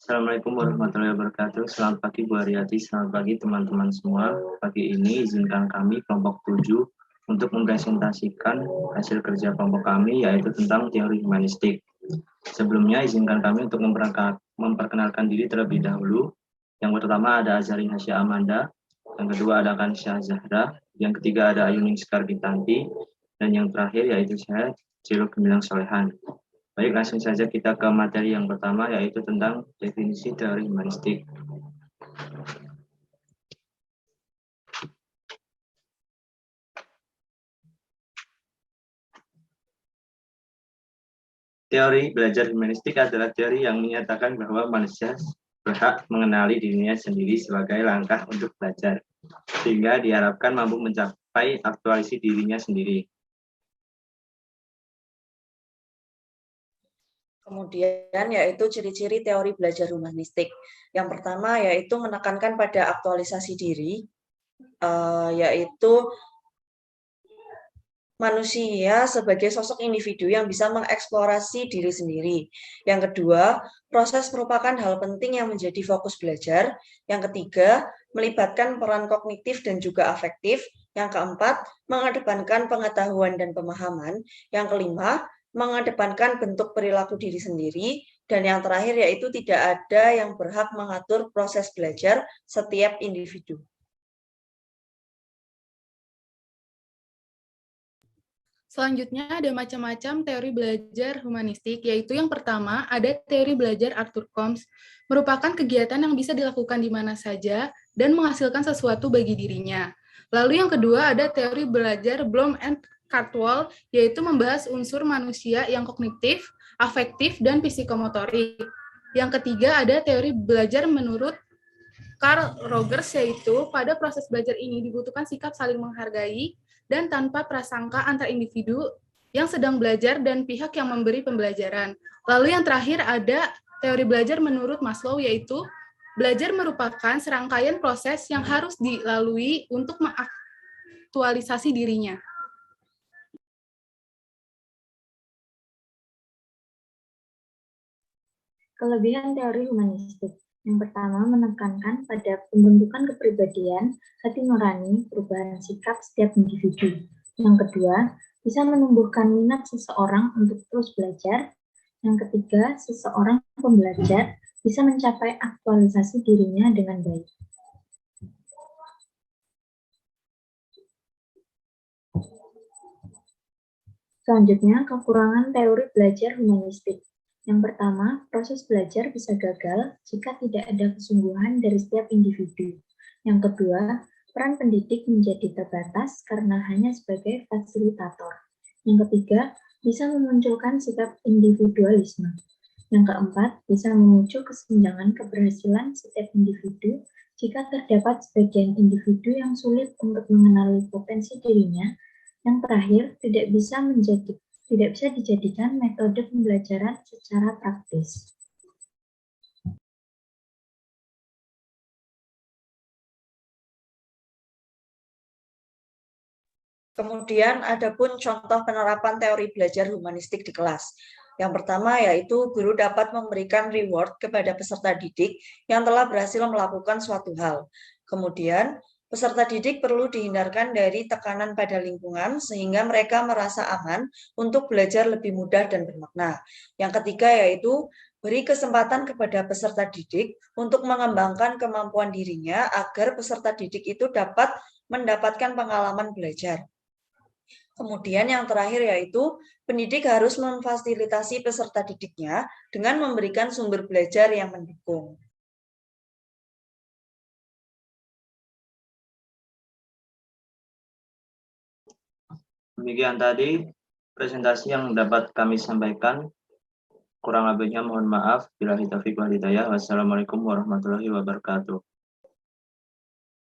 Assalamualaikum warahmatullahi wabarakatuh. Selamat pagi Bu Aryati, selamat pagi teman-teman semua. Pagi ini izinkan kami kelompok 7 untuk mempresentasikan hasil kerja kelompok kami, yaitu tentang teori humanistik. Sebelumnya izinkan kami untuk memperkenalkan diri terlebih dahulu. Yang pertama ada Azari Hasya Amanda, yang kedua ada Kanisya Zahra, yang ketiga ada Ayuning Skarbitanti, dan yang terakhir yaitu saya, Ciro Gemilang Solehan. Baik, langsung saja kita ke materi yang pertama, yaitu tentang definisi teori humanistik. Teori belajar humanistik adalah teori yang menyatakan bahwa manusia berhak mengenali dirinya sendiri sebagai langkah untuk belajar, sehingga diharapkan mampu mencapai aktualisasi dirinya sendiri. Kemudian yaitu ciri-ciri teori belajar humanistik. Yang pertama yaitu menekankan pada aktualisasi diri, yaitu manusia sebagai sosok individu yang bisa mengeksplorasi diri sendiri. Yang kedua, proses merupakan hal penting yang menjadi fokus belajar. Yang ketiga, melibatkan peran kognitif dan juga afektif. Yang keempat, mengedepankan pengetahuan dan pemahaman. Yang kelima, mengedepankan bentuk perilaku diri sendiri, dan yang terakhir yaitu tidak ada yang berhak mengatur proses belajar setiap individu. Selanjutnya ada macam-macam teori belajar humanistik, yaitu yang pertama ada teori belajar Arthur Combs, merupakan kegiatan yang bisa dilakukan di mana saja dan menghasilkan sesuatu bagi dirinya. Lalu yang kedua ada teori belajar Bloom and Cardwell, yaitu membahas unsur manusia yang kognitif, afektif, dan psikomotorik. Yang ketiga ada teori belajar menurut Carl Rogers, yaitu pada proses belajar ini dibutuhkan sikap saling menghargai dan tanpa prasangka antar individu yang sedang belajar dan pihak yang memberi pembelajaran. Lalu yang terakhir ada teori belajar menurut Maslow, yaitu belajar merupakan serangkaian proses yang harus dilalui untuk mengaktualisasi dirinya. Kelebihan teori humanistik. Yang pertama, menekankan pada pembentukan kepribadian, hati nurani, perubahan sikap setiap individu. Yang kedua, bisa menumbuhkan minat seseorang untuk terus belajar. Yang ketiga, seseorang pembelajar bisa mencapai aktualisasi dirinya dengan baik. Selanjutnya, kekurangan teori belajar humanistik. Yang pertama, proses belajar bisa gagal jika tidak ada kesungguhan dari setiap individu. Yang kedua, peran pendidik menjadi terbatas karena hanya sebagai fasilitator. Yang ketiga, bisa memunculkan sikap individualisme. Yang keempat, bisa memicu kesenjangan keberhasilan setiap individu jika terdapat sebagian individu yang sulit untuk mengenali potensi dirinya. Yang terakhir, tidak bisa dijadikan metode pembelajaran secara praktis. Kemudian ada pun contoh penerapan teori belajar humanistik di kelas. Yang pertama yaitu guru dapat memberikan reward kepada peserta didik yang telah berhasil melakukan suatu hal. Kemudian peserta didik perlu dihindarkan dari tekanan pada lingkungan sehingga mereka merasa aman untuk belajar lebih mudah dan bermakna. Yang ketiga yaitu beri kesempatan kepada peserta didik untuk mengembangkan kemampuan dirinya agar peserta didik itu dapat mendapatkan pengalaman belajar. Kemudian yang terakhir yaitu pendidik harus memfasilitasi peserta didiknya dengan memberikan sumber belajar yang mendukung. Demikian tadi presentasi yang dapat kami sampaikan. Kurang lebihnya mohon maaf. Billahi taufiq wal hidayah. Wassalamualaikum warahmatullahi wabarakatuh.